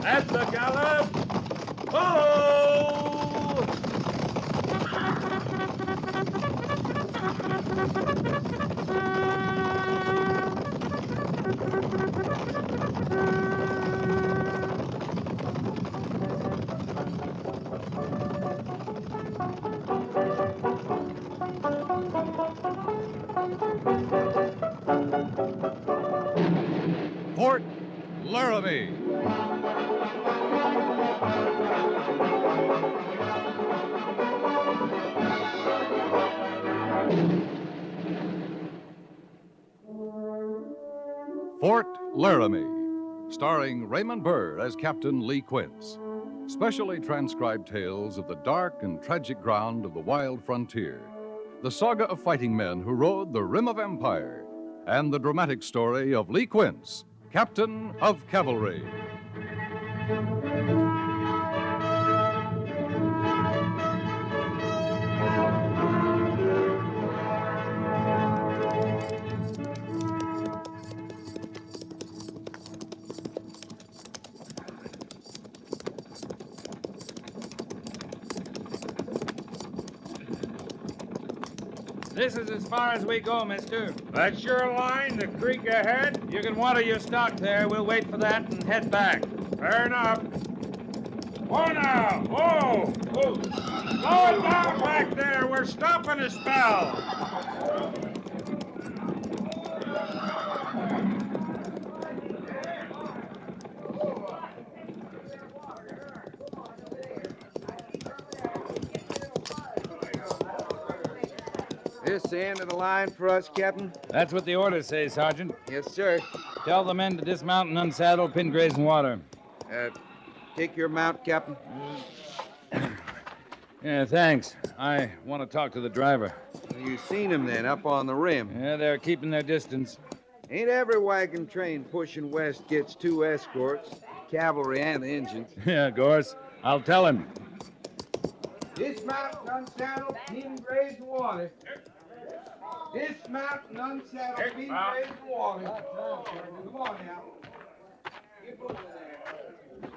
At the gallop! Ho! Fort Laramie. Fort Laramie, starring Raymond Burr as Kaptan Lee Quince. Specially transcribed tales of the dark and tragic ground of the wild frontier, the saga of fighting men who rode the rim of empire, and the dramatic story of Lee Quince, Captain of Cavalry. This is as far as we go, mister. That's your line, the creek ahead? You can water your stock there. We'll wait for that and head back. Fair enough. Whoa now! Whoa! Whoa! Slow it down back there. We're stopping a spell. This the end of the line for us, Captain? That's what the orders say, Sergeant. Yes, sir. Tell the men to dismount and unsaddle, pin graze and water. Take your mount, Captain. Yeah, thanks. I want to talk to the driver. You seen him then, up on the rim. Yeah, they're keeping their distance. Ain't every wagon train pushing west gets two escorts, cavalry and the engines. Yeah, Gorce. I'll tell him. Dismount and unsaddle, pin graze and water. Dismount and unsaddle, pin graze and water. Come on now. Get over there.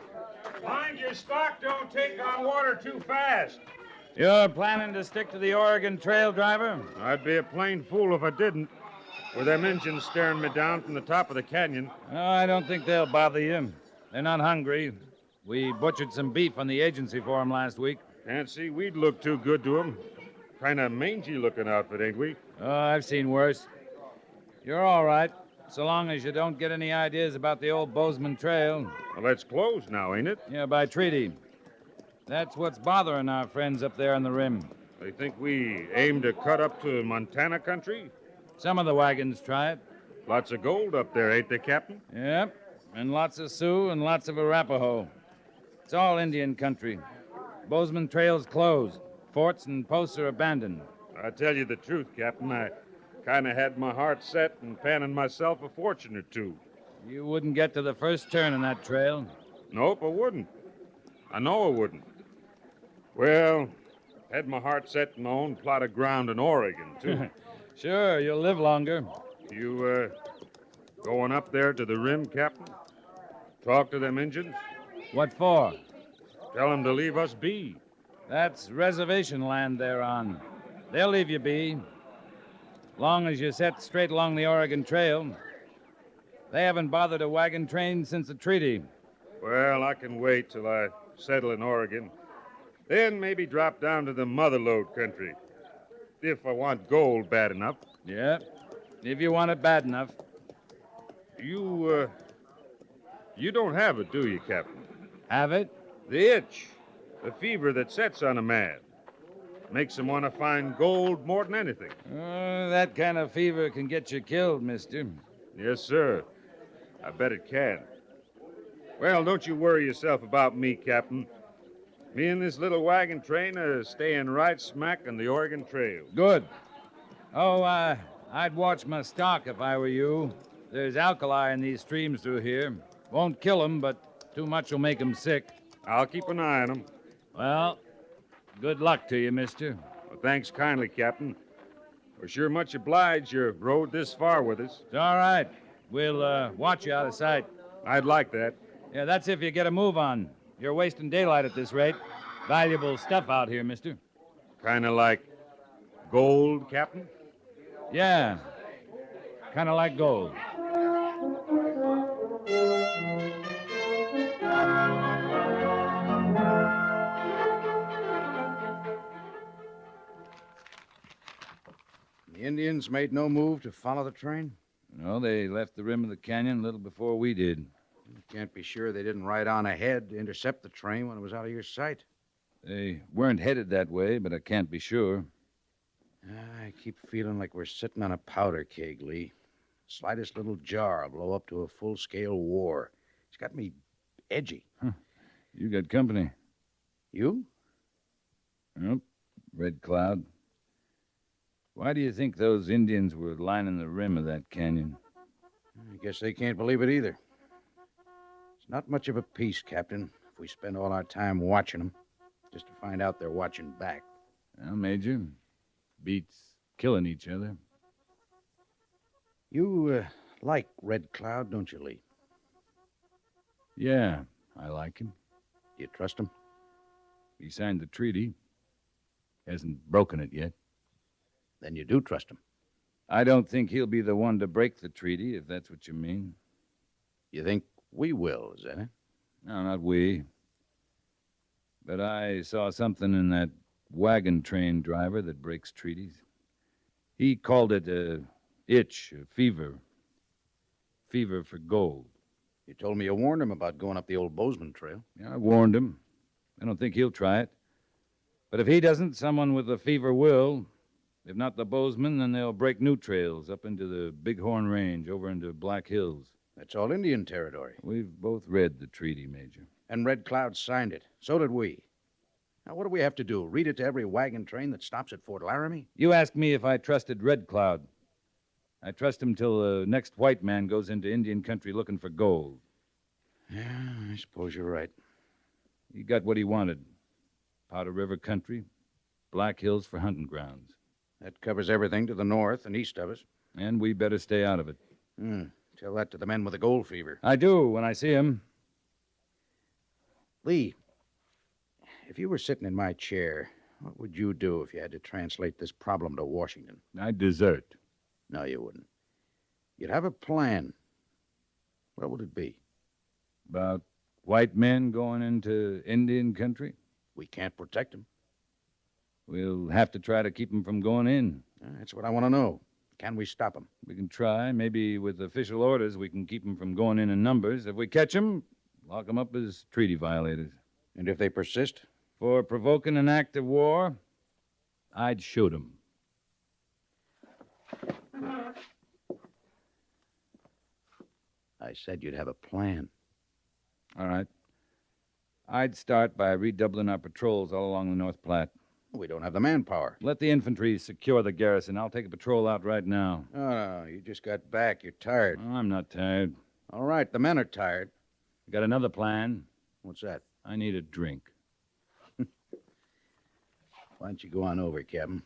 Mind your stock don't take on water too fast. You're planning to stick to the Oregon Trail, driver? I'd be a plain fool if I didn't. With them engines staring me down from the top of the canyon. No, I don't think they'll bother you. They're not hungry. We butchered some beef on the agency for them last week. Can't see we'd look too good to 'em. Kind of mangy-looking outfit, ain't we? Oh, I've seen worse. You're all right, so long as you don't get any ideas about the old Bozeman Trail. Well, that's closed now, ain't it? Yeah, by treaty. That's what's bothering our friends up there on the rim. They think we aim to cut up to Montana country? Some of the wagons try it. Lots of gold up there, ain't they, Captain? Yep, and lots of Sioux and lots of Arapaho. It's all Indian country. Bozeman Trail's closed. Forts and posts are abandoned. I tell you the truth, Captain. I kind of had my heart set in panning myself a fortune or two. You wouldn't get to the first turn in that trail. Nope, I wouldn't. I know I wouldn't. Well, had my heart set in my own plot of ground in Oregon, too. Sure, you'll live longer. You, going up there to the rim, Captain? Talk to them Injuns? What for? Tell them to leave us be. That's reservation land they're on. They'll leave you be. Long as you set straight along the Oregon Trail. They haven't bothered a wagon train since the treaty. Well, I can wait till I settle in Oregon. Then maybe drop down to the motherlode country. If I want gold bad enough. Yeah, if you want it bad enough. You don't have it, do you, Captain? Have it? The itch. The fever that sets on a man. Makes him want to find gold more than anything. That kind of fever can get you killed, mister. Yes, sir. I bet it can. Well, don't you worry yourself about me, Captain. Me and this little wagon train are staying right smack on the Oregon Trail. Good. Oh, I'd watch my stock if I were you. There's alkali in these streams through here. Won't kill 'em, but too much will make 'em sick. I'll keep an eye on 'em. Well, good luck to you, mister. Well, thanks kindly, Captain. We're sure much obliged you rode this far with us. It's all right. We'll watch you out of sight. I'd like that. Yeah, that's if you get a move on. You're wasting daylight at this rate. Valuable stuff out here, mister. Kind of like gold, Captain? Yeah, kind of like gold. The Indians made no move to follow the train? No, they left the rim of the canyon a little before we did. You can't be sure they didn't ride on ahead to intercept the train when it was out of your sight. They weren't headed that way, but I can't be sure. I keep feeling like we're sitting on a powder keg, Lee. Slightest little jar will blow up to a full-scale war. It's got me edgy. You got company. You? Nope. Red Cloud. Why do you think those Indians were lining the rim of that canyon? I guess they can't believe it either. It's not much of a peace, Captain, if we spend all our time watching them, just to find out they're watching back. Well, Major, beats killing each other. You like Red Cloud, don't you, Lee? Yeah, I like him. You trust him? He signed the treaty. Hasn't broken it yet. Then you do trust him. I don't think he'll be the one to break the treaty, if that's what you mean. You think we will, is that it? No, not we. But I saw something in that wagon train driver that breaks treaties. He called it a itch, a fever. Fever for gold. You told me you warned him about going up the old Bozeman Trail. Yeah, I warned him. I don't think he'll try it. But if he doesn't, someone with a fever will. If not the Bozeman, then they'll break new trails up into the Bighorn Range, over into Black Hills. That's all Indian territory. We've both read the treaty, Major. And Red Cloud signed it. So did we. Now, what do we have to do? Read it to every wagon train that stops at Fort Laramie? You asked me if I trusted Red Cloud. I trust him till the next white man goes into Indian country looking for gold. Yeah, I suppose you're right. He got what he wanted. Powder River country, Black Hills for hunting grounds. That covers everything to the north and east of us. And we better stay out of it. Tell that to the men with the gold fever. I do when I see him. Lee, if you were sitting in my chair, what would you do if you had to translate this problem to Washington? I'd desert. No, you wouldn't. You'd have a plan. What would it be? About white men going into Indian country? We can't protect them. We'll have to try to keep them from going in. That's what I want to know. Can we stop them? We can try. Maybe with official orders, we can keep them from going in numbers. If we catch them, lock them up as treaty violators. And if they persist? For provoking an act of war, I'd shoot them. I said you'd have a plan. All right. I'd start by redoubling our patrols all along the North Platte. We don't have the manpower. Let the infantry secure the garrison. I'll take a patrol out right now. Oh, you just got back. You're tired. Oh, I'm not tired. All right, the men are tired. I got another plan. What's that? I need a drink. Why don't you go on over, Captain?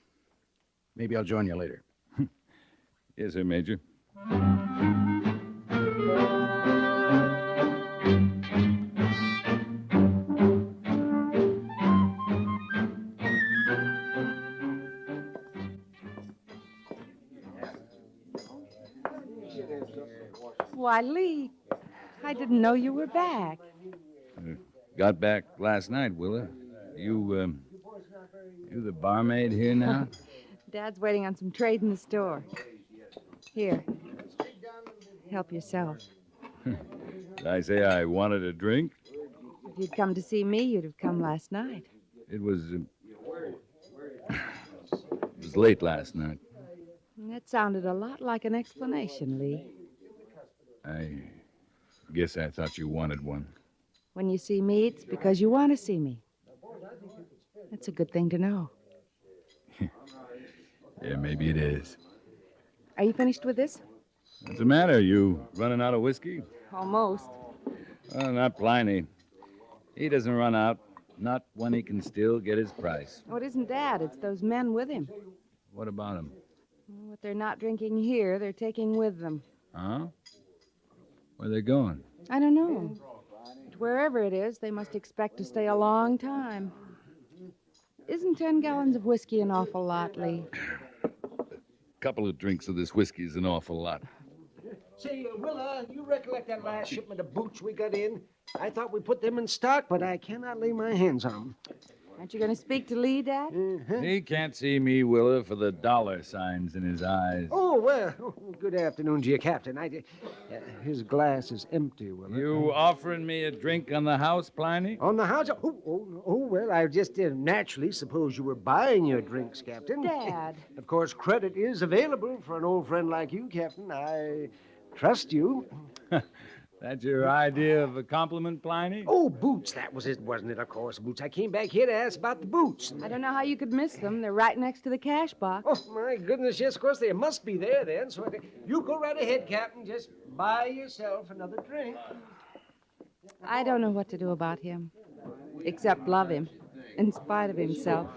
Maybe I'll join you later. Yes, sir, Major. Why, Lee, I didn't know you were back. Got back last night, Willa. You the barmaid here now? Dad's waiting on some trade in the store. Here. Help yourself. Did I say I wanted a drink? If you'd come to see me, you'd have come last night. It was late last night. That sounded a lot like an explanation, Lee. I guess I thought you wanted one. When you see me, it's because you want to see me. That's a good thing to know. Yeah, maybe it is. Are you finished with this? What's the matter? You running out of whiskey? Almost. Oh, not Pliny. He doesn't run out. Not when he can still get his price. Oh, it isn't Dad. It's those men with him. What about him? What they're not drinking here, they're taking with them. Huh? Where they going? I don't know. Wherever it is, they must expect to stay a long time. Isn't 10 gallons of whiskey an awful lot, Lee? Couple of drinks of this whiskey's an awful lot. Say, Willa, you recollect that last shipment of boots we got in? I thought we put them in stock, but I cannot lay my hands on them. Aren't you going to speak to Lee, Dad? He can't see me, Willa, for the dollar signs in his eyes. Oh, well, good afternoon to you, Captain. His glass is empty, Willa. You offering me a drink on the house, Pliny? On the house? Well, I just naturally suppose you were buying your drinks, Captain. Dad. Of course, credit is available for an old friend like you, Captain. I trust you. That's your idea of a compliment, Pliny? Oh, boots. That was it, wasn't it? Of course, boots. I came back here to ask about the boots. I don't know how you could miss them. They're right next to the cash box. Oh, my goodness, yes, of course, they must be there then. So you go right ahead, Captain. Just buy yourself another drink. I don't know what to do about him, except love him, in spite of himself.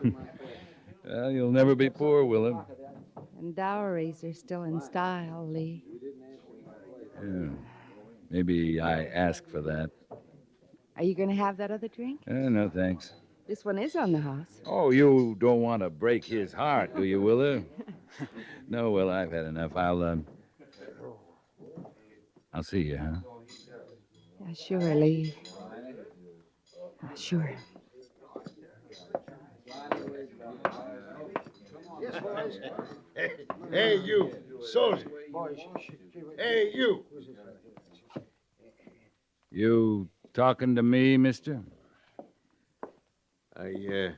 Well, you'll never be poor, Willa. And dowries are still in style, Lee. Yeah. Maybe I ask for that. Are you going to have that other drink? No, thanks. This one is on the house. Oh, you don't want to break his heart, do you, Willa? No, well, I've had enough. I'll see you, huh? Yeah, sure, Lee. Sure. Yes, boys. Hey, you, soldier. Boys, Hey, you. You talking to me, mister? I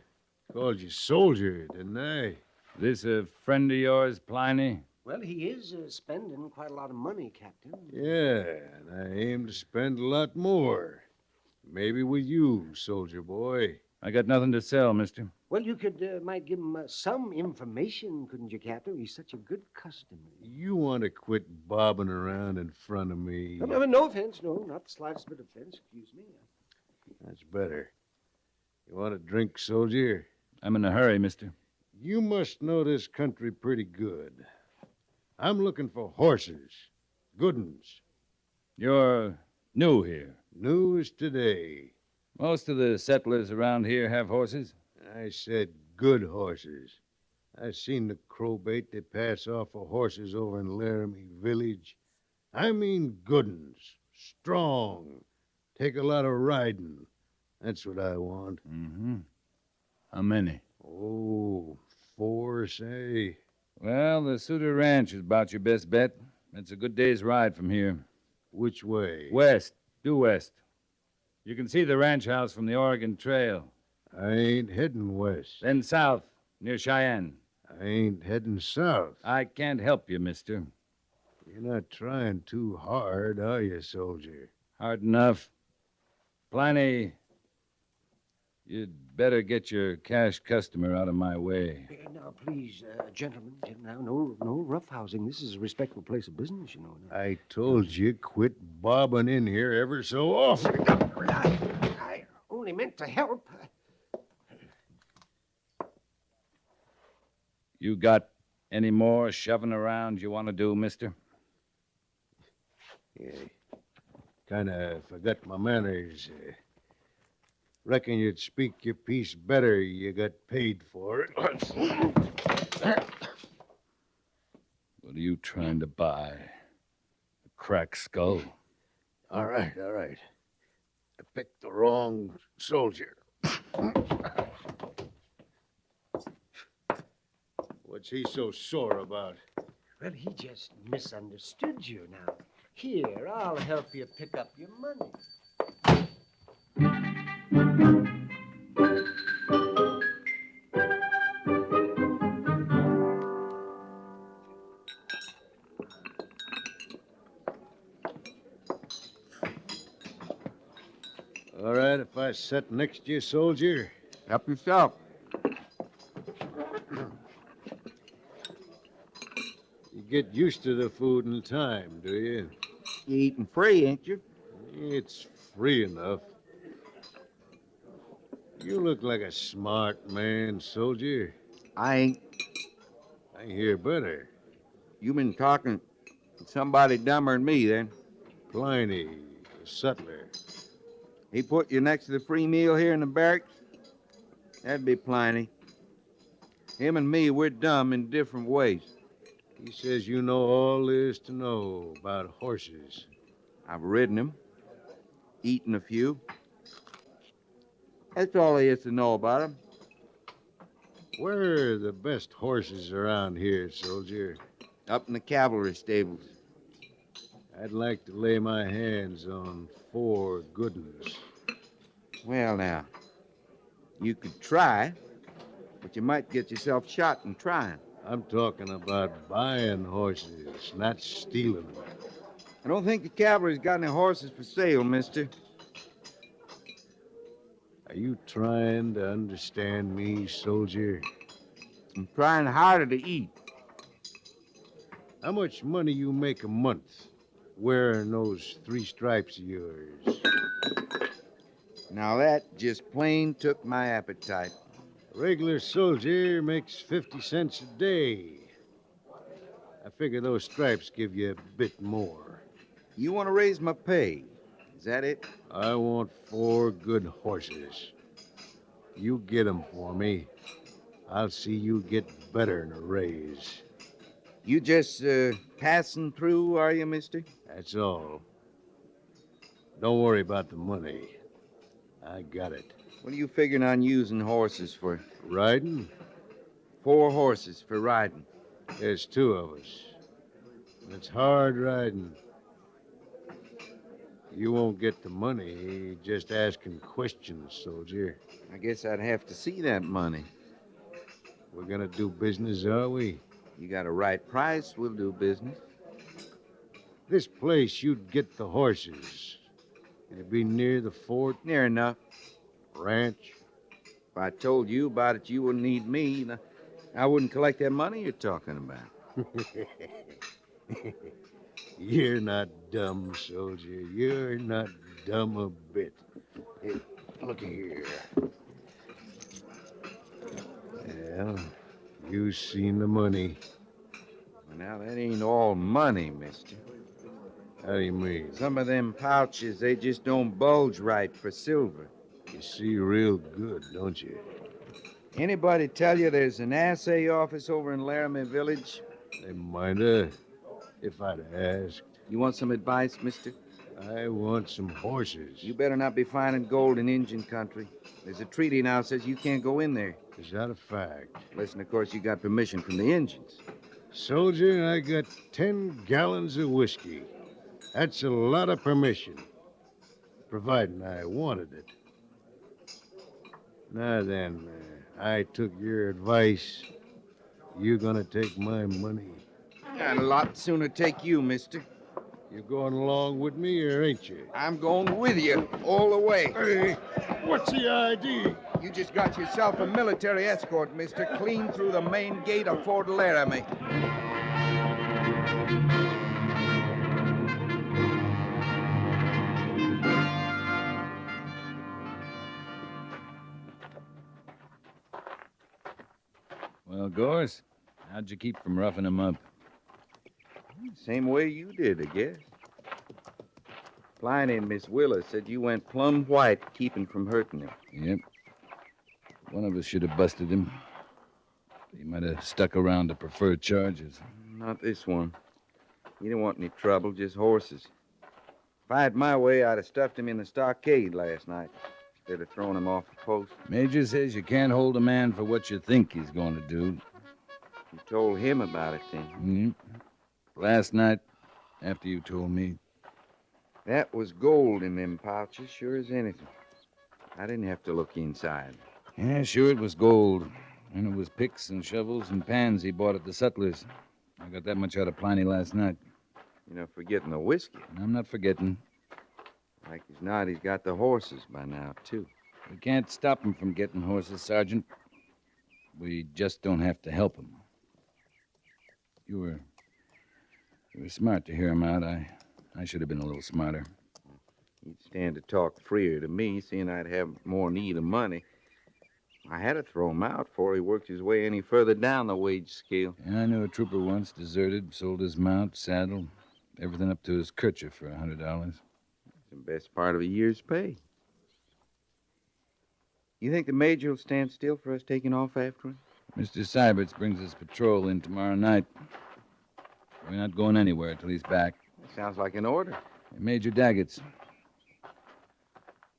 called you soldier, didn't I? This a friend of yours, Pliny? Well, he is spending quite a lot of money, Captain. Yeah, and I aim to spend a lot more. Maybe with you, soldier boy. I got nothing to sell, mister. Well, you might give him some information, couldn't you, Captain? He's such a good customer. You want to quit bobbing around in front of me? No offense, no, not the slightest bit of offense, excuse me. That's better. You want a drink, soldier? I'm in a hurry, mister. You must know this country pretty good. I'm looking for horses. Good uns. You're new here. New as today. Most of the settlers around here have horses. I said good horses. I seen the crowbait they pass off for horses over in Laramie village. I mean good uns. Strong. Take a lot of riding. That's what I want. Mm-hmm. How many? Oh, 4, say. Well, the Suter Ranch is about your best bet. It's a good day's ride from here. Which way? West. Due west. You can see the ranch house from the Oregon Trail. I ain't heading west. Then south, near Cheyenne. I ain't heading south. I can't help you, mister. You're not trying too hard, are you, soldier? Hard enough. Pliny, you'd better get your cash customer out of my way. Now, please, gentlemen, now, no roughhousing. This is a respectable place of business, you know. I told you, quit bobbing in here ever so often. I only meant to help. You got any more shoving around you want to do, mister? Yeah, kind of forgot my manners. Reckon you'd speak your piece better. You got paid for it. What are you trying to buy? A cracked skull? All right. I picked the wrong soldier. What's he so sore about? Well, he just misunderstood you now. Here, I'll help you pick up your money. All right, if I sit next to you, soldier. Help yourself. You get used to the food in time, do you? You eating free, ain't you? It's free enough. You look like a smart man, soldier. I ain't. I hear better. You been talking to somebody dumber than me, then. Pliny, the sutler. He put you next to the free meal here in the barracks? That'd be plenty. Him and me, we're dumb in different ways. He says you know all there is to know about horses. I've ridden him, eaten a few. That's all there is to know about him. Where are the best horses around here, soldier? Up in the cavalry stables. I'd like to lay my hands on 4 good ones. Well, now, you could try, but you might get yourself shot in trying. I'm talking about buying horses, not stealing them. I don't think the cavalry's got any horses for sale, mister. Are you trying to understand me, soldier? I'm trying harder to eat. How much money you make a month wearing those 3 stripes of yours? Now, that just plain took my appetite. A regular soldier makes 50 cents a day. I figure those stripes give you a bit more. You want to raise my pay? Is that it? I want 4 good horses. You get 'em for me. I'll see you get better than a raise. You just passing through, are you, mister? That's all. Don't worry about the money. I got it. What are you figuring on using horses for? Riding? 4 horses for riding. There's 2 of us. And it's hard riding. You won't get the money just asking questions, soldier. I guess I'd have to see that money. We're gonna do business, are we? You got a right price, we'll do business. This place you'd get the horses. It'd be near the fort. Near enough. Ranch. If I told you about it, you wouldn't need me. I wouldn't collect that money you're talking about. You're not dumb, soldier. You're not dumb a bit. Hey, look here. Well, you seen the money. Now, that ain't all money, mister. How do you mean? Some of them pouches, they just don't bulge right for silver. You see real good, don't you? Anybody tell you there's an assay office over in Laramie Village? They might have, if I'd asked. You want some advice, mister? I want some horses. You better not be finding gold in Indian country. There's a treaty now says you can't go in there. Is that a fact? Listen, of course, you got permission from the Indians. Soldier, I got 10 gallons of whiskey. That's a lot of permission. Providing I wanted it. Now then, I took your advice. You gonna take my money? I'd a lot sooner take you, mister. You going along with me, or ain't you? I'm going with you all the way. Hey, what's the idea? You just got yourself a military escort, mister, clean through the main gate of Fort Laramie. Well, Gorce, how'd you keep from roughing him up? Same way you did, I guess. Pliny and Miss Willa said you went plumb white keeping from hurting him. Yep. One of us should have busted him. He might have stuck around to preferred charges. Not this one. He didn't want any trouble, just horses. If I had my way, I'd have stuffed him in the stockade last night instead of throwing him off the post. Major says you can't hold a man for what you think he's going to do. You told him about it then. Last night, after you told me. That was gold in them pouches, sure as anything. I didn't have to look inside. Yeah, sure it was gold. And it was picks and shovels and pans he bought at the Sutlers. I got that much out of Pliny last night. You're not forgetting the whiskey. I'm not forgetting. Like as not, he's got the horses by now, too. We can't stop him from getting horses, Sergeant. We just don't have to help him. You were smart to hear him out. I should have been a little smarter. He'd stand to talk freer to me, seeing I'd have more need of money. I had to throw him out before he worked his way any further down the wage scale. Yeah, I knew a trooper once, deserted, sold his mount, saddle, everything up to his kerchief for $100. It's the best part of a year's pay. You think the major will stand still for us taking off after him? Mr. Syberts brings his patrol in tomorrow night. We're not going anywhere till he's back. Sounds like an order. Major Daggett's.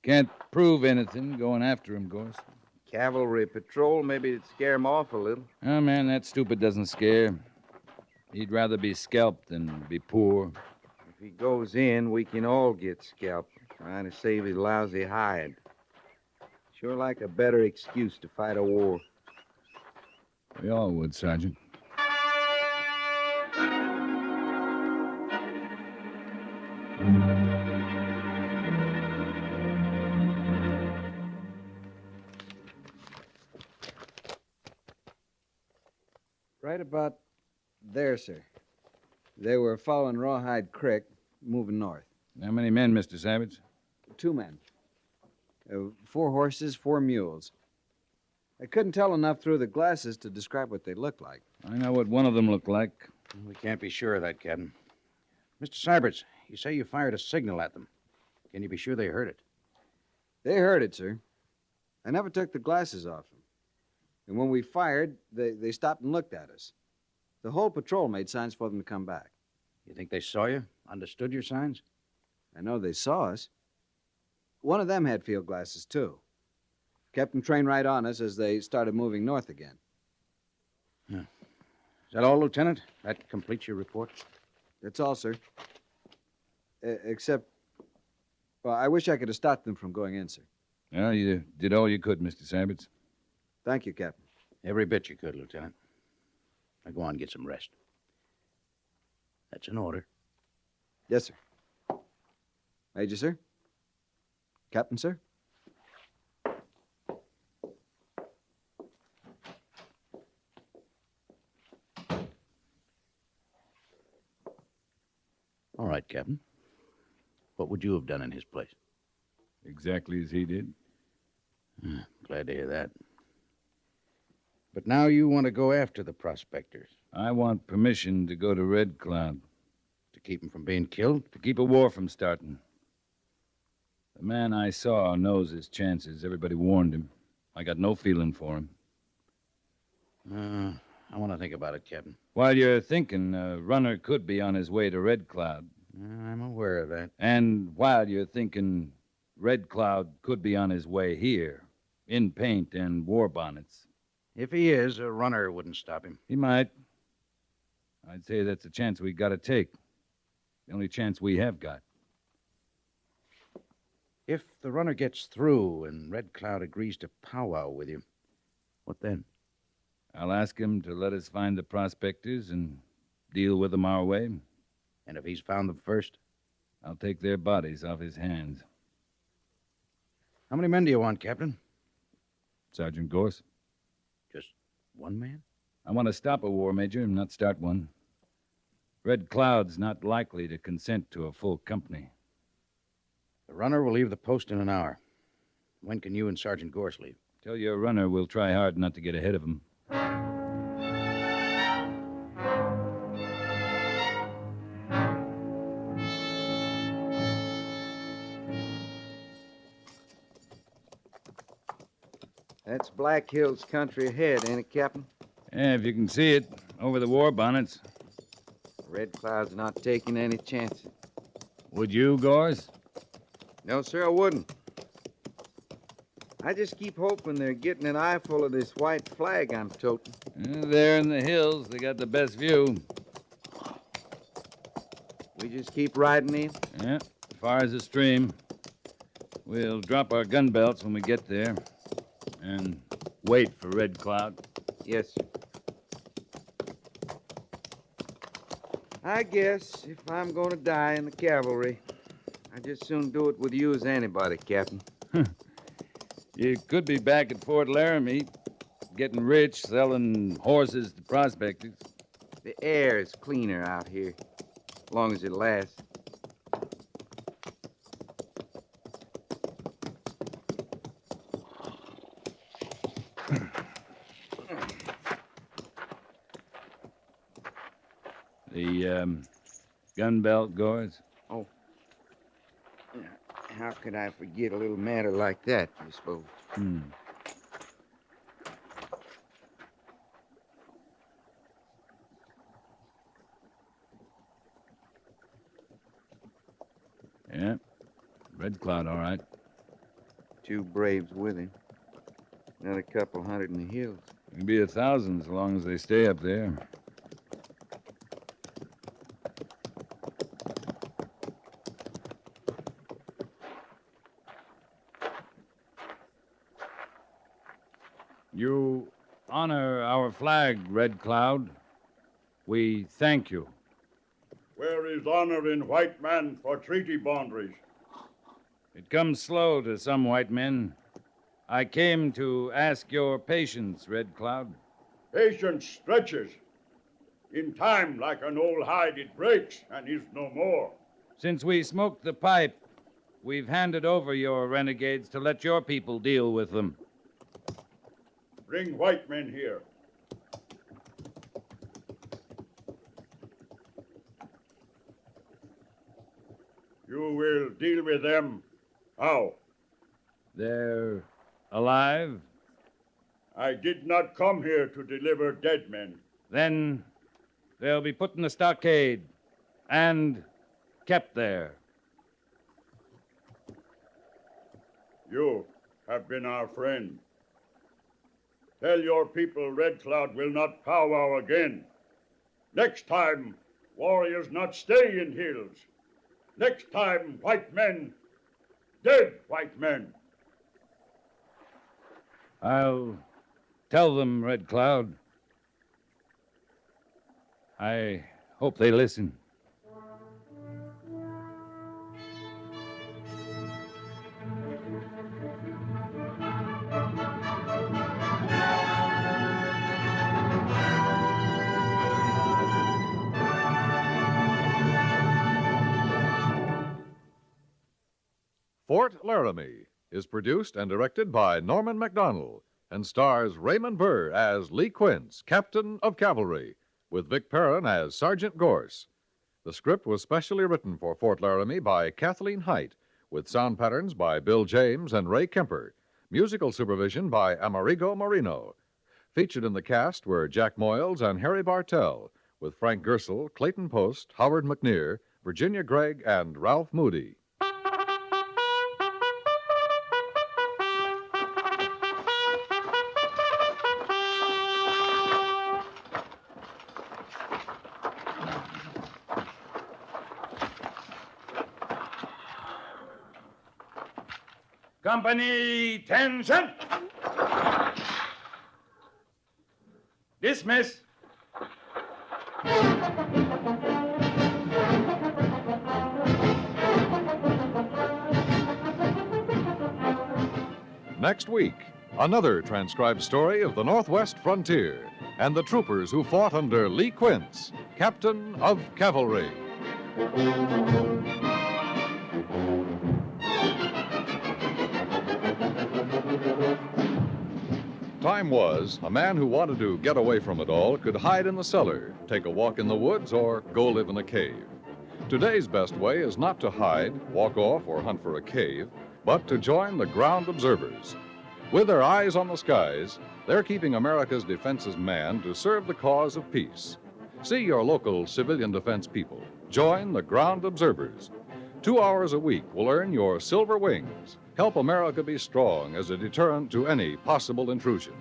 Can't prove anything going after him, Gorce. Cavalry patrol, maybe it'd scare him off a little. Oh, man, that stupid doesn't scare. He'd rather be scalped than be poor. If he goes in, we can all get scalped, trying to save his lousy hide. Sure like a better excuse to fight a war. We all would, Sergeant. Right about there, sir. They were following Rawhide Creek, moving north. How many men, Mr. Syberts? 2 men. 4 horses, 4 mules. I couldn't tell enough through the glasses to describe what they looked like. I know what one of them looked like. We can't be sure of that, Captain. Mr. Syberts, you say you fired a signal at them. Can you be sure they heard it? They heard it, sir. I never took the glasses off them. And when we fired, they stopped and looked at us. The whole patrol made signs for them to come back. You think they saw you? Understood your signs? I know they saw us. One of them had field glasses, too. Kept them trained right on us as they started moving north again. Yeah. Is that all, Lieutenant? That completes your report? That's all, sir. Except, well, I wish I could have stopped them from going in, sir. Well, you did all you could, Mr. Syberts. Thank you, Captain. Every bit you could, Lieutenant. Now go on, get some rest. That's an order. Yes, sir. Major, sir? Captain, sir? All right, Captain. What would you have done in his place? Exactly as he did. Glad to hear that. But now you want to go after the prospectors. I want permission to go to Red Cloud. To keep them from being killed? To keep a war from starting. The man I saw knows his chances. Everybody warned him. I got no feeling for him. I want to think about it, Captain. While you're thinking, a runner could be on his way to Red Cloud. I'm aware of that. And while you're thinking, Red Cloud could be on his way here, in paint and war bonnets. If he is, a runner wouldn't stop him. He might. I'd say that's a chance we got to take. The only chance we have got. If the runner gets through and Red Cloud agrees to powwow with you, what then? I'll ask him to let us find the prospectors and deal with them our way. And if he's found them first? I'll take their bodies off his hands. How many men do you want, Captain? Sergeant Gorce. Just one man? I want to stop a war, Major, and not start one. Red Cloud's not likely to consent to a full company. The runner will leave the post in an hour. When can you and Sergeant Gorce leave? Tell your runner we'll try hard not to get ahead of him. That's Black Hills country ahead, ain't it, Captain? Yeah, if you can see it, over the war bonnets. Red Cloud's not taking any chances. Would you, Gorce? No, sir, I wouldn't. I just keep hoping they're getting an eyeful of this white flag I'm toting. There in the hills, they got the best view. We just keep riding in? Yeah, as far as the stream. We'll drop our gun belts when we get there. And wait for Red Cloud. Yes, sir. I guess if I'm going to die in the cavalry, I'd just soon do it with you as anybody, Captain. You could be back at Fort Laramie, getting rich, selling horses to prospectors. The air is cleaner out here, as long as it lasts. The gun belt, Gorce? Oh. How could I forget a little matter like that, you suppose? Yeah. Red Cloud, all right. 2 braves with him. Another couple hundred in the hills. It'll be 1,000 as long as they stay up there. You honor our flag, Red Cloud. We thank you. Where is honor in white man for treaty boundaries? It comes slow to some white men. I came to ask your patience, Red Cloud. Patience stretches. In time, like an old hide, it breaks and is no more. Since we smoked the pipe, we've handed over your renegades to let your people deal with them. Bring white men here. You will deal with them. How? They're alive? I did not come here to deliver dead men. Then they'll be put in the stockade and kept there. You have been our friend. Tell your people Red Cloud will not powwow again. Next time, warriors not stay in hills. Next time, white men, dead white men. I'll tell them, Red Cloud. I hope they listen. Fort Laramie is produced and directed by Norman MacDonald and stars Raymond Burr as Lee Quince, Captain of Cavalry, with Vic Perrin as Sergeant Gorce. The script was specially written for Fort Laramie by Kathleen Height, with sound patterns by Bill James and Ray Kemper, musical supervision by Amerigo Marino. Featured in the cast were Jack Moyles and Harry Bartell, with Frank Gersel, Clayton Post, Howard McNear, Virginia Gregg, and Ralph Moody. Company, attention! Dismiss. Next week, another transcribed story of the Northwest frontier and the troopers who fought under Lee Quince, Captain of Cavalry. Time was, a man who wanted to get away from it all could hide in the cellar, take a walk in the woods, or go live in a cave. Today's best way is not to hide, walk off, or hunt for a cave, but to join the ground observers. With their eyes on the skies, they're keeping America's defenses manned to serve the cause of peace. See your local civilian defense people. Join the ground observers. 2 hours a week will earn your silver wings. Help America be strong as a deterrent to any possible intrusion.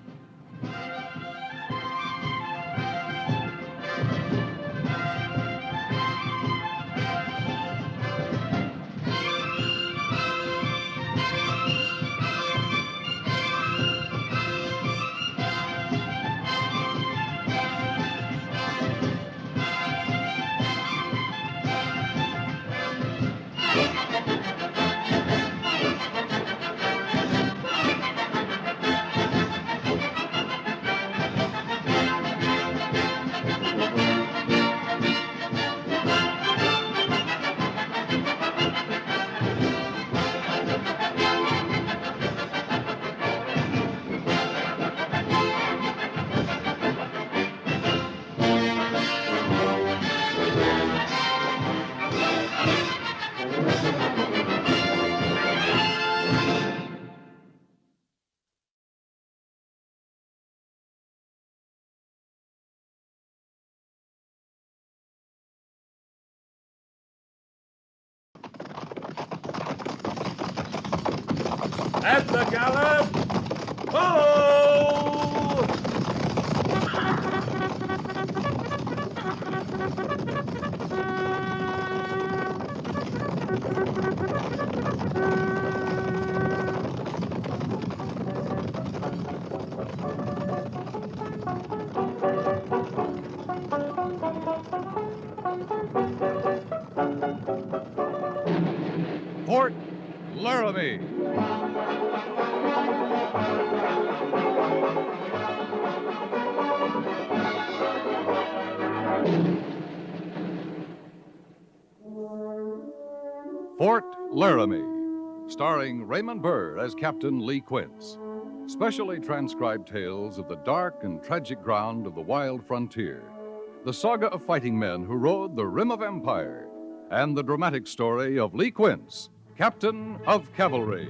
At the gallop! Oh! Fort Laramie. Fort Laramie, starring Raymond Burr as Kaptan Lee Quince. Specially transcribed tales of the dark and tragic ground of the wild frontier, the saga of fighting men who rode the rim of empire, and the dramatic story of Lee Quince, Captain of Cavalry.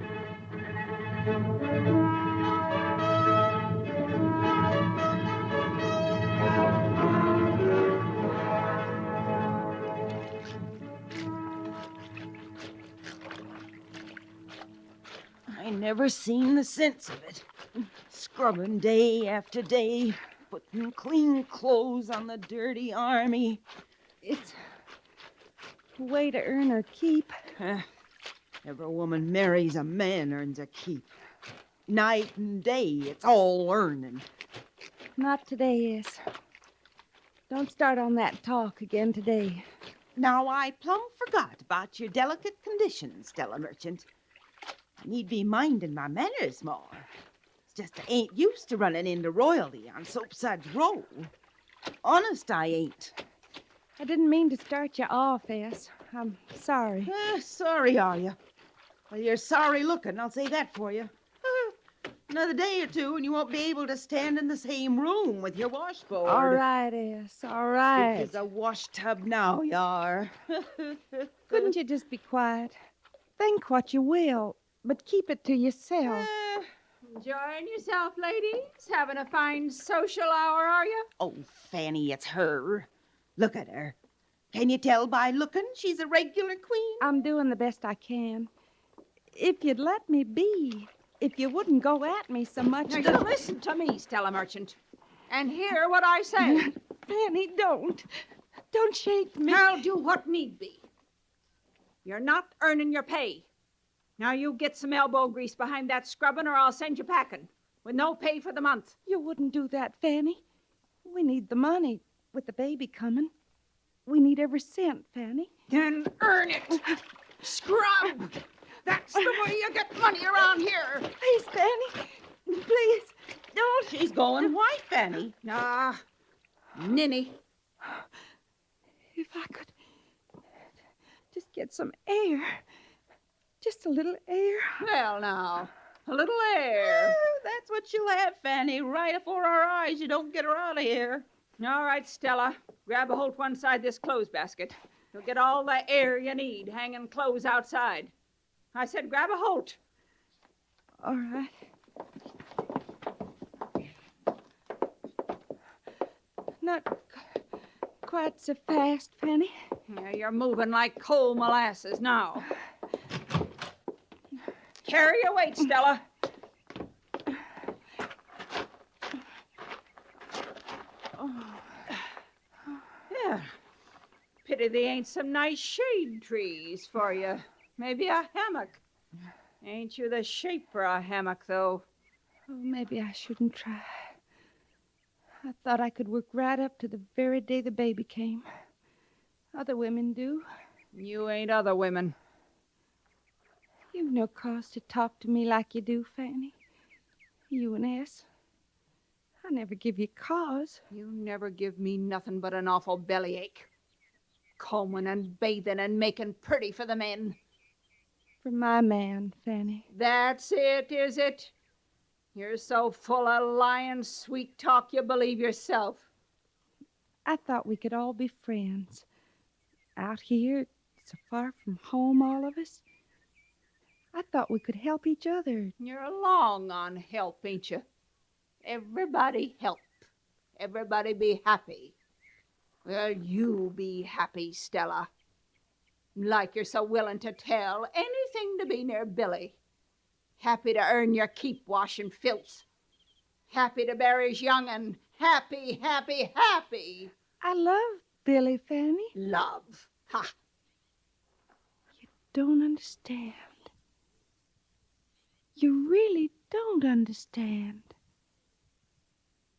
I never seen the sense of it. Scrubbing day after day, putting clean clothes on the dirty army. It's a way to earn her keep. Every woman marries a man earns a keep. Night and day, it's all earning. Not today, Is. Don't start on that talk again today. Now, I plumb forgot about your delicate condition, Stella Merchant. I need be minding my manners more. It's just I ain't used to running into royalty on Soapside's Row. Honest, I ain't. I didn't mean to start you off, Es. I'm sorry. Sorry, are you? Well, you're sorry looking, I'll say that for you. Another day or two, and you won't be able to stand in the same room with your washboard. All right, Es, all right. There's a wash tub now, you are. Couldn't you just be quiet? Think what you will, but keep it to yourself. Enjoying yourself, ladies? Having a fine social hour, are you? Oh, Fanny, it's her. Look at her. Can you tell by looking she's a regular queen? I'm doing the best I can. If you'd let me be, if you wouldn't go at me so much... Now, you listen to me, Stella Merchant, and hear what I say. Fanny, don't. Don't shake me. I'll do what need be. You're not earning your pay. Now you get some elbow grease behind that scrubbing or I'll send you packing with no pay for the month. You wouldn't do that, Fanny. We need the money with the baby coming. We need every cent, Fanny. Then earn it. Scrub. That's the way you get money around here. Please, Fanny. Please. Don't. She's going white, Fanny. Ah, ninny. If I could just get some air. Just a little air. Well, now, a little air. Oh, that's what she'll have, Fanny. Right before our eyes. You don't get her out of here. All right, Stella. Grab a hold one side this clothes basket. You'll get all the air you need hanging clothes outside. I said grab a hold. All right. Not quite so fast, Fanny. Yeah, you're moving like cold molasses now. Carry your weight, Stella. Yeah. Pity there ain't some nice shade trees for you. Maybe a hammock. Ain't you the shape for a hammock, though? Oh, maybe I shouldn't try. I thought I could work right up to the very day the baby came. Other women do. You ain't other women. You've no cause to talk to me like you do, Fanny. You and S. I never give you cause. You never give me nothing but an awful bellyache. Combing and bathing and making pretty for the men. For my man, Fanny. That's it, is it? You're so full of lying sweet talk you believe yourself. I thought we could all be friends. Out here, so far from home, all of us. I thought we could help each other. You're long on help, ain't you? Everybody help. Everybody be happy. Well, you be happy, Stella. Like you're so willing to tell anything to be near Billy. Happy to earn your keep washing filth. Happy to bear his young'un. Happy, happy, happy. I love Billy, Fanny. Love. Ha! Don't understand. You really don't understand.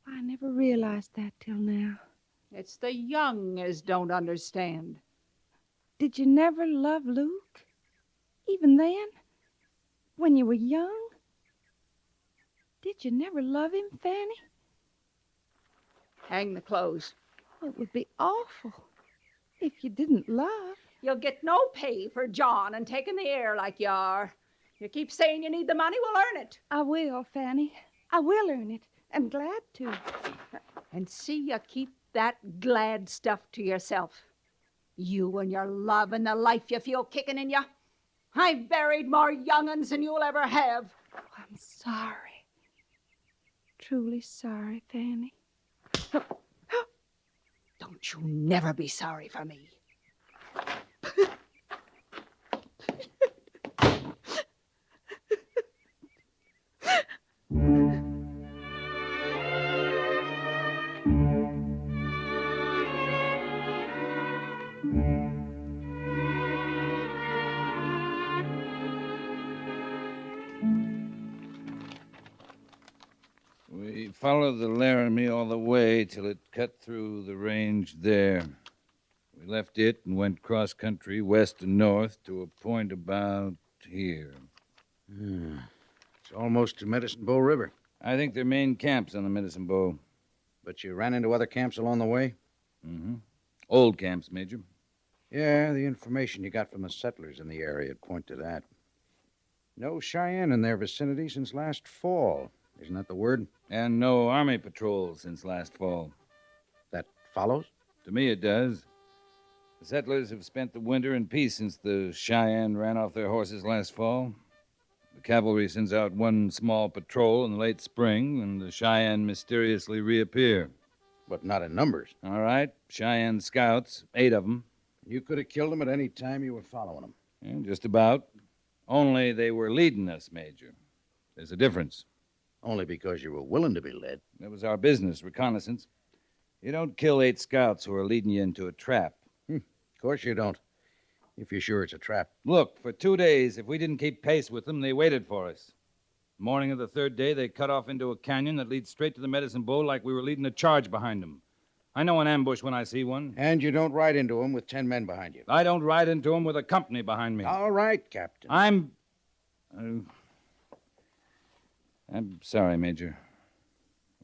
I never realized that till now. It's the young as don't understand. Did you never love Luke? Even then? When you were young? Did you never love him, Fanny? Hang the clothes. It would be awful if you didn't love. You'll get no pay for John and taking the air like you are. You keep saying you need the money, we'll earn it. I will, Fanny. I will earn it. I'm glad to. And see you keep that glad stuff to yourself. You and your love and the life you feel kicking in you. I've buried more young'uns than you'll ever have. Oh, I'm sorry. Truly sorry, Fanny. Don't you never be sorry for me. We followed the Laramie all the way till it cut through the range there. We left it and went cross-country, west and north, to a point about here. It's almost to Medicine Bow River. I think their main camp's on the Medicine Bow. But you ran into other camps along the way? Mm-hmm. Old camps, Major. Yeah, the information you got from the settlers in the area would point to that. No Cheyenne in their vicinity since last fall. Isn't that the word? And no Army patrol since last fall. That follows? To me, it does. The settlers have spent the winter in peace since the Cheyenne ran off their horses last fall. The cavalry sends out one small patrol in the late spring, and the Cheyenne mysteriously reappear. But not in numbers. All right. Cheyenne scouts, 8 of them. You could have killed them at any time you were following them. Yeah, just about. Only they were leading us, Major. There's a difference. Only because you were willing to be led. That was our business, reconnaissance. You don't kill 8 scouts who are leading you into a trap. Of course you don't. If you're sure it's a trap. Look, for 2 days, if we didn't keep pace with them, they waited for us. Morning of the 3rd day, they cut off into a canyon that leads straight to the Medicine Bow like we were leading a charge behind them. I know an ambush when I see one. And you don't ride into them with 10 men behind you. I don't ride into them with a company behind me. All right, Captain. I'm sorry, Major.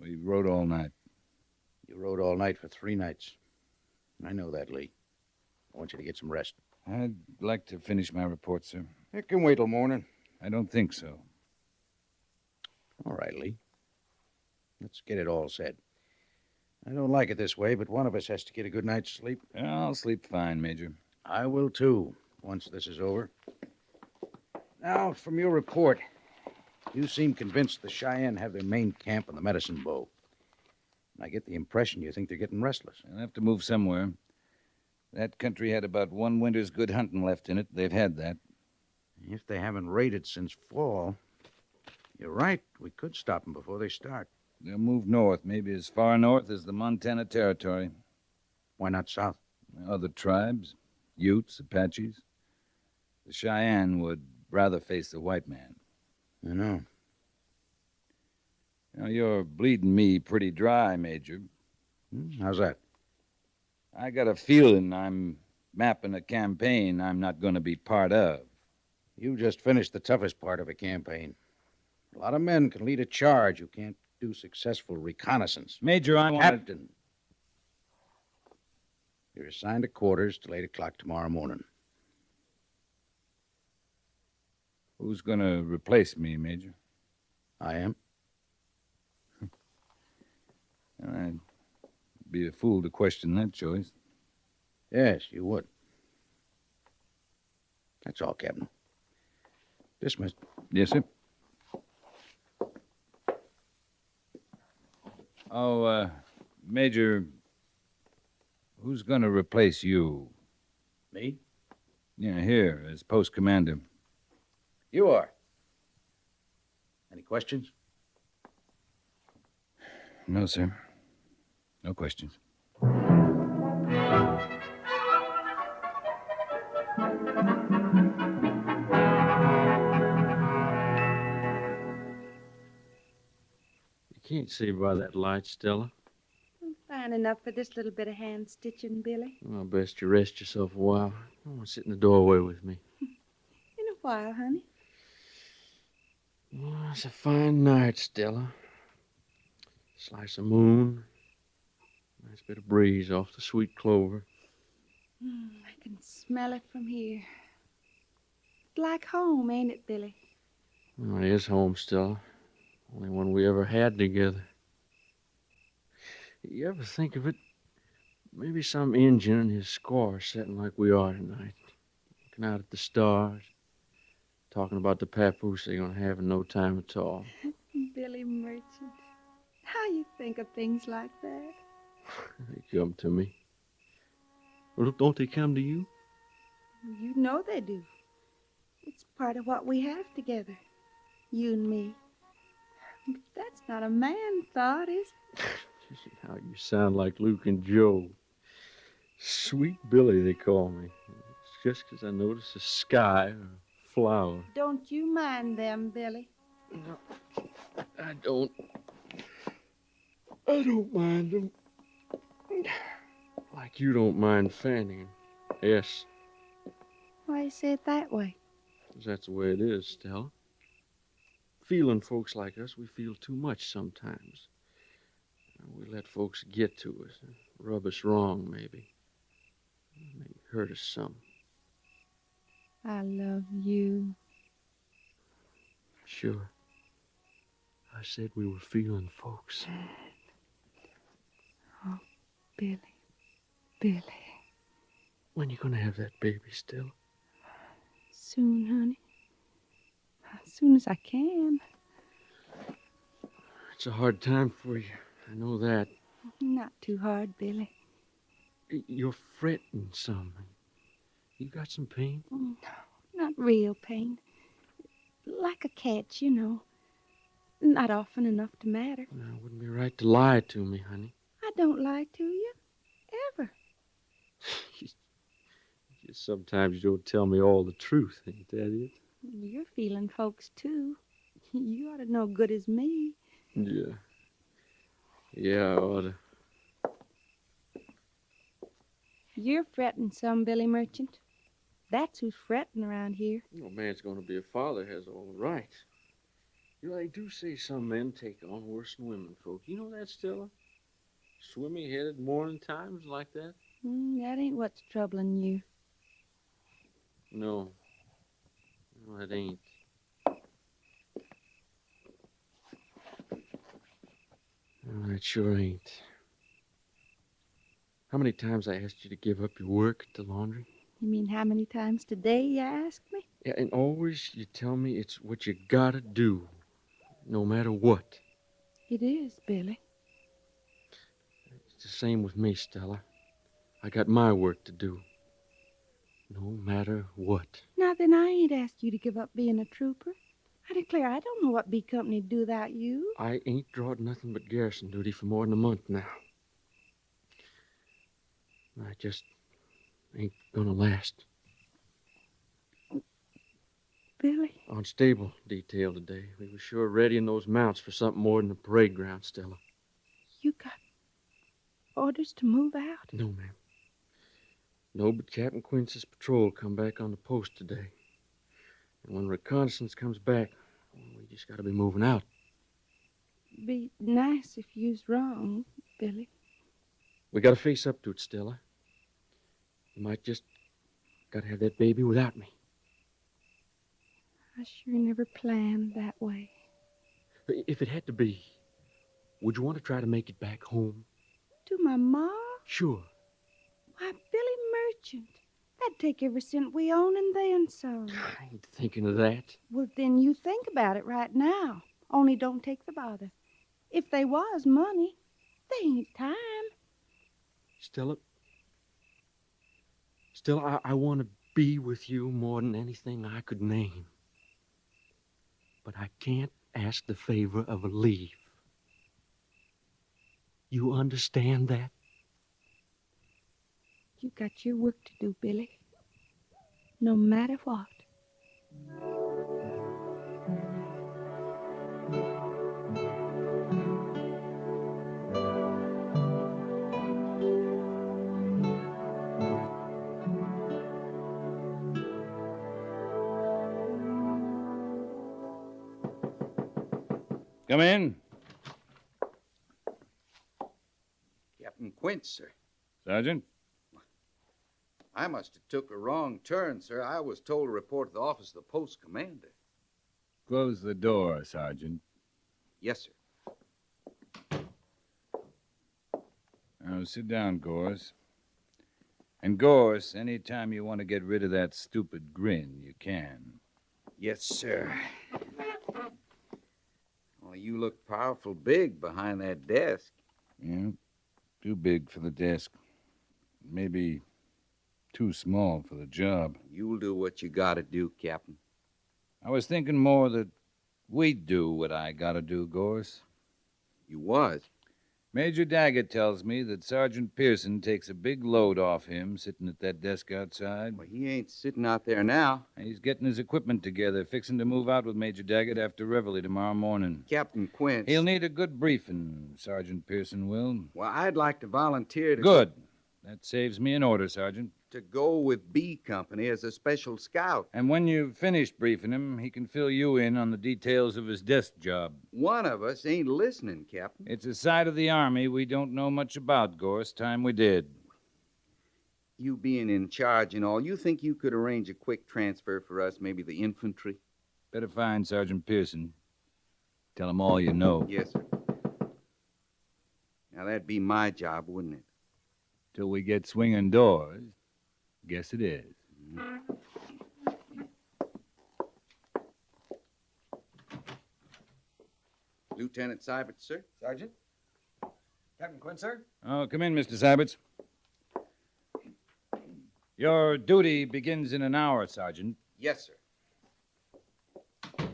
We rode all night. You rode all night for 3 nights. I know that, Lee. I want you to get some rest. I'd like to finish my report, sir. It can wait till morning. I don't think so. All right, Lee. Let's get it all said. I don't like it this way, but one of us has to get a good night's sleep. I'll sleep fine, Major. I will, too, once this is over. Now, from your report, you seem convinced the Cheyenne have their main camp on the Medicine Bow. And I get the impression you think they're getting restless. They'll have to move somewhere. That country had about 1 winter's good hunting left in it. They've had that. If they haven't raided since fall, you're right. We could stop them before they start. They'll move north, maybe as far north as the Montana Territory. Why not south? Other tribes, Utes, Apaches. The Cheyenne would rather face the white man. I know. Now, you're bleeding me pretty dry, Major. How's that? I got a feeling I'm mapping a campaign I'm not going to be part of. You just finished the toughest part of a campaign. A lot of men can lead a charge who can't do successful reconnaissance. Major, I want... Captain. You're assigned to quarters till 8 o'clock tomorrow morning. Who's going to replace me, Major? I am. I'd be a fool to question that choice. Yes, you would. That's all, Captain. Dismissed. Yes, sir. Oh, Major, who's going to replace you? Me? Yeah, here, as post commander. You are. Any questions? No, sir. No questions. You can't see by that light, Stella. Fine enough for this little bit of hand stitching, Billy. Well, best you rest yourself a while. I want to sit in the doorway with me. In a while, honey. Oh, it's a fine night, Stella. Slice of moon. Nice bit of breeze off the sweet clover. I can smell it from here. It's like home, ain't it, Billy? Well, it is home, Stella. Only one we ever had together. You ever think of it? Maybe some Injun and his squaw are sitting like we are tonight, looking out at the stars, talking about the papoose they're going to have in no time at all. Billy Merchant. How you think of things like that? They come to me. Well, don't they come to you? You know they do. It's part of what we have together. You and me. But that's not a man thought, is it? How you sound like Luke and Joe. Sweet Billy, they call me. It's just 'cause I notice a sky or a flower. Don't you mind them, Billy. No, I don't. I don't mind them. Like you don't mind Fanny. Yes, Why you say it that way? 'cause that's the way it is, Stella. Feeling folks like us, we feel too much sometimes. We let folks get to us, rub us wrong, maybe. Maybe hurt us some. I love you. Sure. I said we were feeling folks. Oh, Billy. Billy. When you gonna have that baby, Stella? Soon, honey. As soon as I can. It's a hard time for you. I know that. Not too hard, Billy. You're fretting some. You got some pain? No, not real pain. Like a catch, you know. Not often enough to matter. Well, it wouldn't be right to lie to me, honey. I don't lie to you. Ever. Just sometimes you don't tell me all the truth, ain't that it? You're feeling folks, too. You ought to know good as me. Yeah. Yeah, I oughta. You're fretting some, Billy Merchant. That's who's fretting around here. No man's gonna be a father has all the right. You know, they do say some men take on worse than women folk. You know that, Stella? Swimmy-headed morning times like that? That ain't what's troubling you. No. No, it ain't. No, it sure ain't. How many times I asked you to give up your work at the laundry? You mean how many times today you ask me? Yeah, and always you tell me it's what you gotta do, no matter what. It is, Billy. It's the same with me, Stella. I got my work to do, no matter what. Now then, I ain't asked you to give up being a trooper. I declare, I don't know what B Company'd do without you. I ain't drawed nothing but garrison duty for more than a month now. I just ain't gonna last. Billy? On stable detail today, we were sure readying those mounts for something more than a parade ground, Stella. You got orders to move out? No, ma'am. No, but Captain Quince's patrol come back on the post today. And when reconnaissance comes back, we just gotta be moving out. Be nice if you's wrong, Billy. We gotta face up to it, Stella. You might just gotta have that baby without me. I sure never planned that way. But if it had to be, would you want to try to make it back home? To my ma? Sure. Why, Billy Merchant. That'd take every cent we own and then some. I ain't thinking of that. Well, then you think about it right now. Only don't take the bother. If they was money, they ain't time. Stella, I want to be with you more than anything I could name. But I can't ask the favor of a leave. You understand that? You got your work to do, Billy. No matter what. Come in. Captain Quince, sir. Sergeant? I must have took a wrong turn, sir. I was told to report to the office of the post commander. Close the door, Sergeant. Yes, sir. Now, sit down, Gorce. And, Gorce, anytime you want to get rid of that stupid grin, you can. Yes, sir. Well, you look powerful big behind that desk. Yeah, too big for the desk. Maybe too small for the job. You'll do what you gotta do, Captain. I was thinking more that we'd do what I gotta do, Gorce. You was? Major Daggett tells me that Sergeant Pearson takes a big load off him sitting at that desk outside. Well, he ain't sitting out there now. He's getting his equipment together, fixing to move out with Major Daggett after reveille tomorrow morning. Captain Quince. He'll need a good briefing, Sergeant Pearson will. Well, I'd like to volunteer to... Good. That saves me an order, Sergeant. To go with B Company as a special scout. And when you've finished briefing him, he can fill you in on the details of his desk job. One of us ain't listening, Captain. It's a side of the Army we don't know much about, Gorce. Time we did. You being in charge and all, you think you could arrange a quick transfer for us, maybe the infantry? Better find Sergeant Pearson. Tell him all you know. Yes, sir. Now, that'd be my job, wouldn't it? Till we get swinging doors. Guess it is. Lieutenant Seibert, sir. Sergeant? Captain Quince, sir? Oh, come in, Mr. Seibert. Your duty begins in an hour, Sergeant. Yes, sir.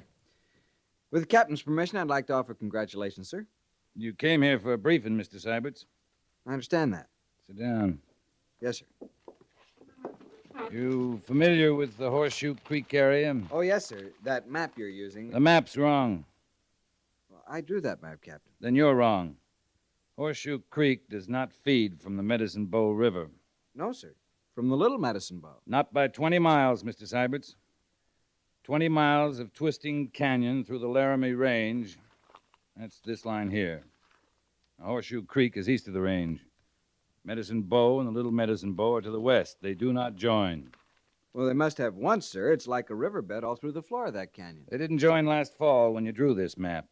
With the captain's permission, I'd like to offer congratulations, sir. You came here for a briefing, Mr. Seibert. I understand that. Sit down. Yes, sir. You familiar with the Horseshoe Creek area? Oh, yes, sir. That map you're using. The map's wrong. Well, I drew that map, Captain. Then you're wrong. Horseshoe Creek does not feed from the Medicine Bow River. No, sir. From the Little Medicine Bow. Not by 20 miles, Mr. Seibert. 20 miles of twisting canyon through the Laramie Range. That's this line here. Now, Horseshoe Creek is east of the range. Medicine Bow and the Little Medicine Bow are to the west. They do not join. Well, they must have once, sir. It's like a riverbed all through the floor of that canyon. They didn't join last fall when you drew this map.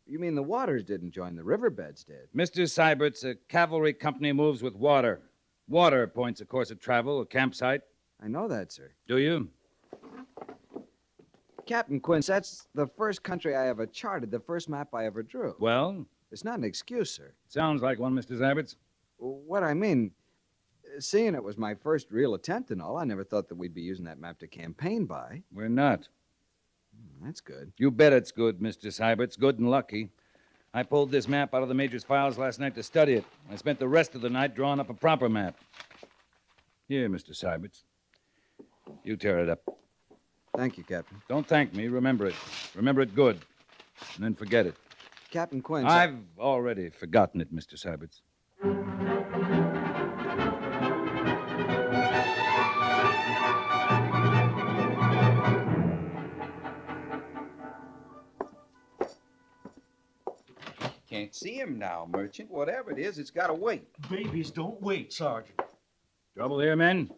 You mean the waters didn't join, the riverbeds did? Mr. Seibert's a cavalry company moves with water. Water points a course of travel, a campsite. I know that, sir. Do you? Captain Quince, that's the first country I ever charted, the first map I ever drew. Well? It's not an excuse, sir. Sounds like one, Mr. Seibert's. What I mean, seeing it was my first real attempt and all, I never thought that we'd be using that map to campaign by. We're not. That's good. You bet it's good, Mr. Seibert's. Good and lucky. I pulled this map out of the Major's files last night to study it. I spent the rest of the night drawing up a proper map. Here, Mr. Seibert's. You tear it up. Thank you, Captain. Don't thank me. Remember it. Remember it good. And then forget it. Captain Quince... I've already forgotten it, Mr. Seibert's. Can't see him now, Merchant. Whatever it is, it's got to wait. Babies don't wait, Sergeant. Trouble here, men?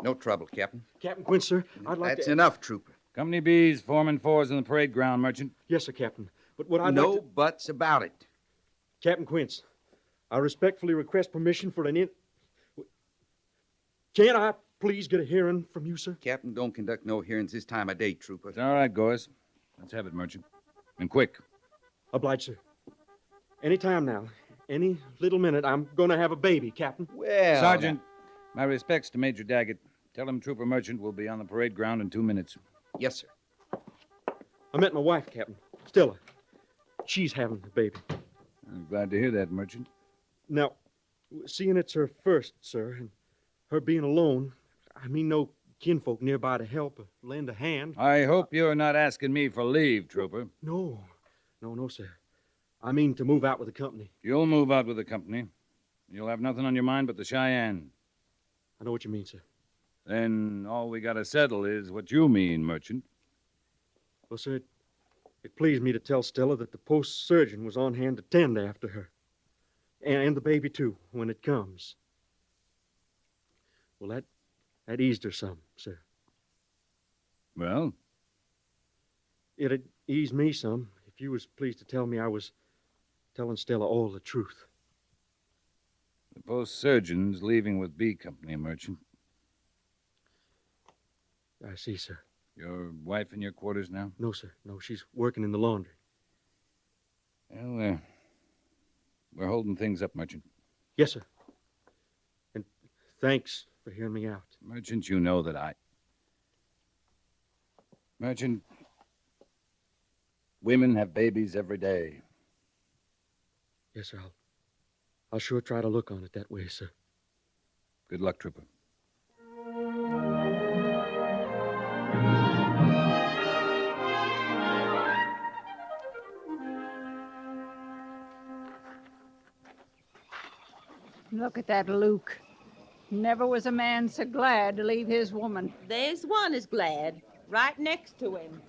No trouble, Captain. Captain Quince, sir, I'd like That's to... enough, Trooper. Company B's, Foreman 4's in the parade ground, Merchant. Yes, sir, Captain. But what I'd No like to... buts about it. Captain Quince, I respectfully request permission for an Can I please get a hearing from you, sir? Captain, don't conduct no hearings this time of day, Trooper. It's all right, Gorce. Let's have it, Merchant. And quick. Obliged, sir. Any time now, any little minute, I'm going to have a baby, Captain. Well... Sergeant, my respects to Major Daggett. Tell him Trooper Merchant will be on the parade ground in 2 minutes. Yes, sir. I met my wife, Captain. Stella. She's having the baby. I'm glad to hear that, Merchant. Now, seeing it's her first, sir, and her being alone, I mean no kinfolk nearby to help or lend a hand. I hope you're not asking me for leave, Trooper. No, sir. I mean to move out with the company. You'll move out with the company. You'll have nothing on your mind but the Cheyenne. I know what you mean, sir. Then all we gotta settle is what you mean, Merchant. Well, sir, it pleased me to tell Stella that the post surgeon was on hand to tend after her. And the baby, too, when it comes. Well, that eased her some, sir. Well? It'd ease me some if you was pleased to tell me I was telling Stella all the truth. The post surgeon's leaving with B Company, Merchant. I see, sir. Your wife in your quarters now? No, sir. No, she's working in the laundry. Well, we're holding things up, Merchant. Yes, sir. And thanks for hearing me out. Merchant, you know that Merchant, women have babies every day. Yes, sir. I'll sure try to look on it that way, sir. Good luck, Trooper. Look at that Luke. Never was a man so glad to leave his woman. There's one is glad, right next to him.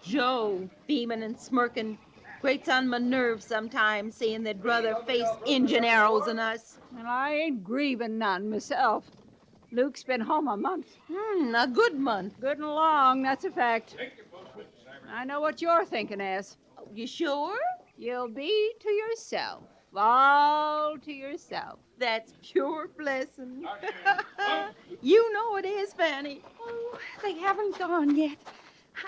Joe, beaming and smirking, grates on my nerves sometimes seeing that brother face engine arrows in us. Well, I ain't grieving none myself. Luke's been home a month. A good month. Good and long, that's a fact. I know what you're thinking, Ass. You sure? You'll be to yourself. All to yourself. That's pure blessing. You know it is, Fanny. Oh, they haven't gone yet.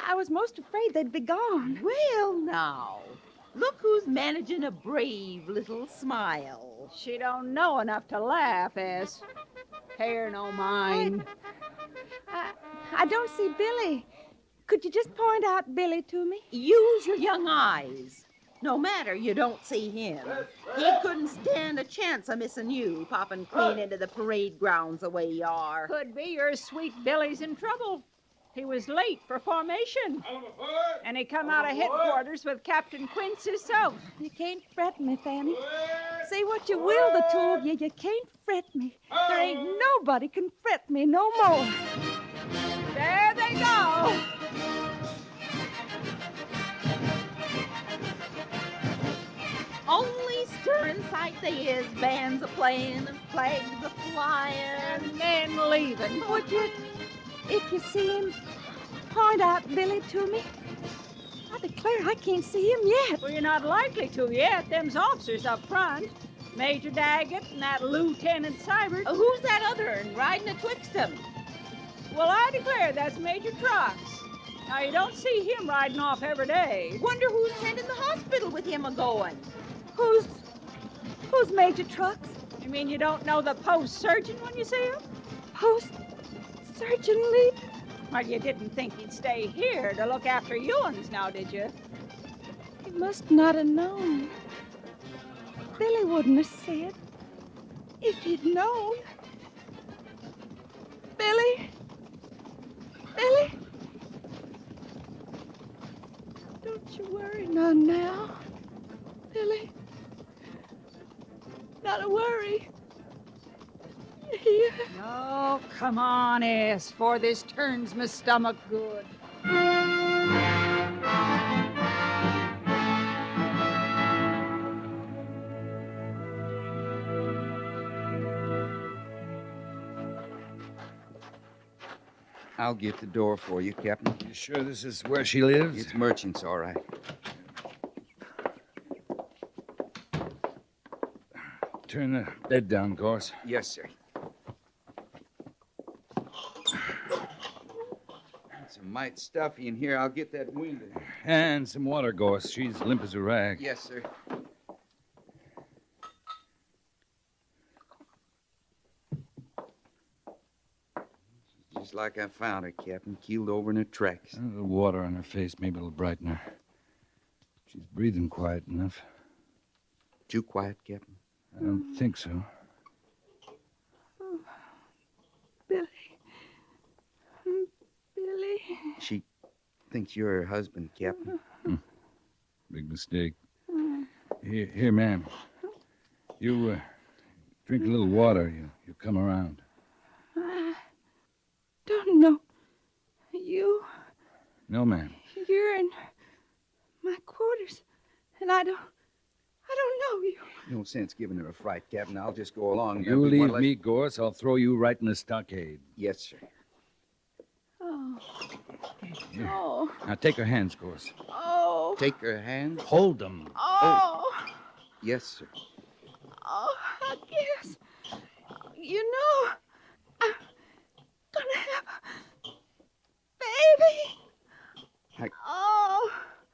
I was most afraid they'd be gone. Well, now, look who's managing a brave little smile. She don't know enough to laugh, Ass. Hair no mine. I don't see Billy. Could you just point out Billy to me? Use your young eyes. No matter you don't see him. He couldn't stand a chance of missing you, popping clean into the parade grounds the way you are. Could be your sweet Billy's in trouble. He was late for formation. And he come out of headquarters with Kaptan Quince himself. You can't fret me, Fanny. Say what you will, the two of you, you can't fret me. There ain't nobody can fret me no more. There they go. Only stirring sight they is, bands a-playing and flags a-flying. And then leaving. Would you, if you see him, point out Billy to me? I declare I can't see him yet. Well, you're not likely to yet. Them's officers up front. Major Daggett and that Lieutenant Seibert. Who's that other one riding atwixt them? Well, I declare that's Major Trucks. Now, you don't see him riding off every day. Wonder who's tending the hospital with him a-going. Who's Major Trucks? You mean you don't know the post surgeon when you see him? Post Surgeon Lee? Well, you didn't think he'd stay here to look after you-uns now, did you? He must not have known. Billy wouldn't have said. If he'd known. Billy? Billy? Don't you worry none now. Billy? Not a worry. Here. Oh, come on, Ass, for this turns my stomach good. I'll get the door for you, Captain. You sure this is where she lives? It's Merchant's, all right. Turn the bed down, Gorce. Yes, sir. It's a mite stuffy in here. I'll get that window. And some water, Gorce. She's limp as a rag. Yes, sir. Just like I found her, Captain, keeled over in her tracks. The water on her face, maybe it'll brighten her. She's breathing quiet enough. Too quiet, Captain? I don't think so. Oh, Billy. Billy. She thinks you're her husband, Captain. Big mistake. Here, ma'am. You drink a little water. You come around. I don't know. You. No, ma'am. You're in my quarters, and I don't know you. No sense giving her a fright, Captain. I'll just go along. You leave me, Gorce. I'll throw you right in the stockade. Yes, sir. Oh. Here. Oh. Now take her hands, Gorce. Oh. Take her hands. Hold them. Oh. Yes, sir. Oh, I guess. You know, I'm gonna have a baby.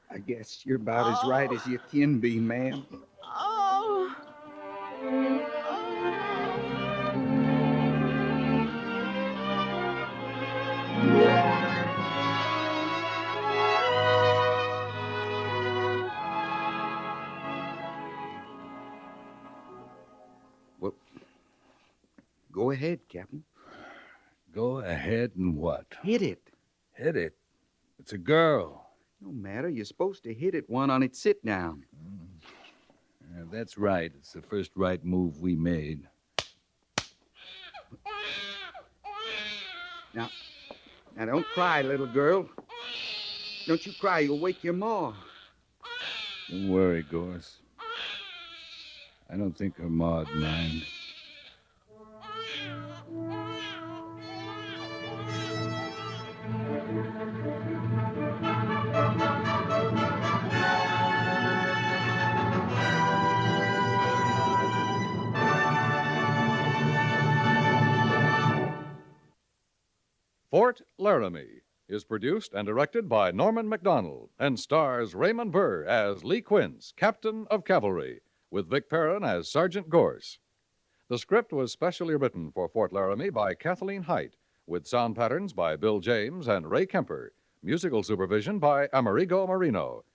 I guess you're about as right as you can be, ma'am. Oh. Well, go ahead, Captain. Go ahead and what? Hit it. Hit it. It's a girl. No matter. You're supposed to hit it one on its sit down. That's right. It's the first right move we made. Now, don't cry, little girl. Don't you cry. You'll wake your ma. Don't worry, Gorce. I don't think her ma'd mind. Fort Laramie is produced and directed by Norman MacDonald and stars Raymond Burr as Lee Quince, Captain of Cavalry, with Vic Perrin as Sergeant Gorce. The script was specially written for Fort Laramie by Kathleen Height, with sound patterns by Bill James and Ray Kemper, musical supervision by Amerigo Marino.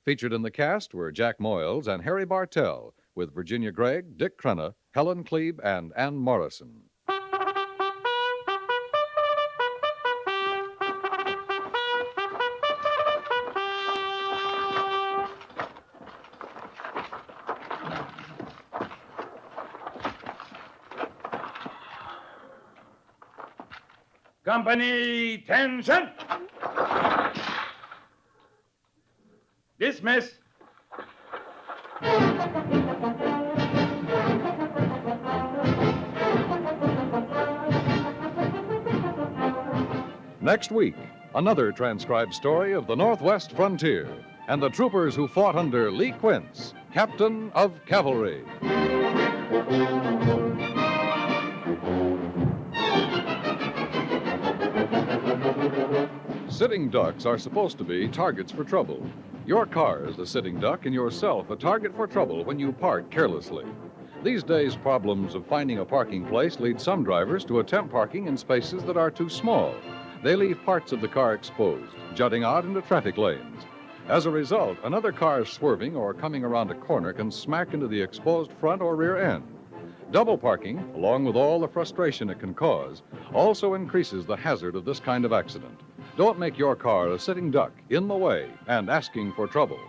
Featured in the cast were Jack Moyles and Harry Bartell, with Virginia Gregg, Dick Crenna, Helen Klebe, and Ann Morrison. Company, tension! Dismiss. Next week, another transcribed story of the Northwest frontier and the troopers who fought under Lee Quince, Captain of Cavalry. Sitting ducks are supposed to be targets for trouble. Your car is a sitting duck and yourself a target for trouble when you park carelessly. These days, problems of finding a parking place lead some drivers to attempt parking in spaces that are too small. They leave parts of the car exposed, jutting out into traffic lanes. As a result, another car swerving or coming around a corner can smack into the exposed front or rear end. Double parking, along with all the frustration it can cause, also increases the hazard of this kind of accident. Don't make your car a sitting duck in the way and asking for trouble.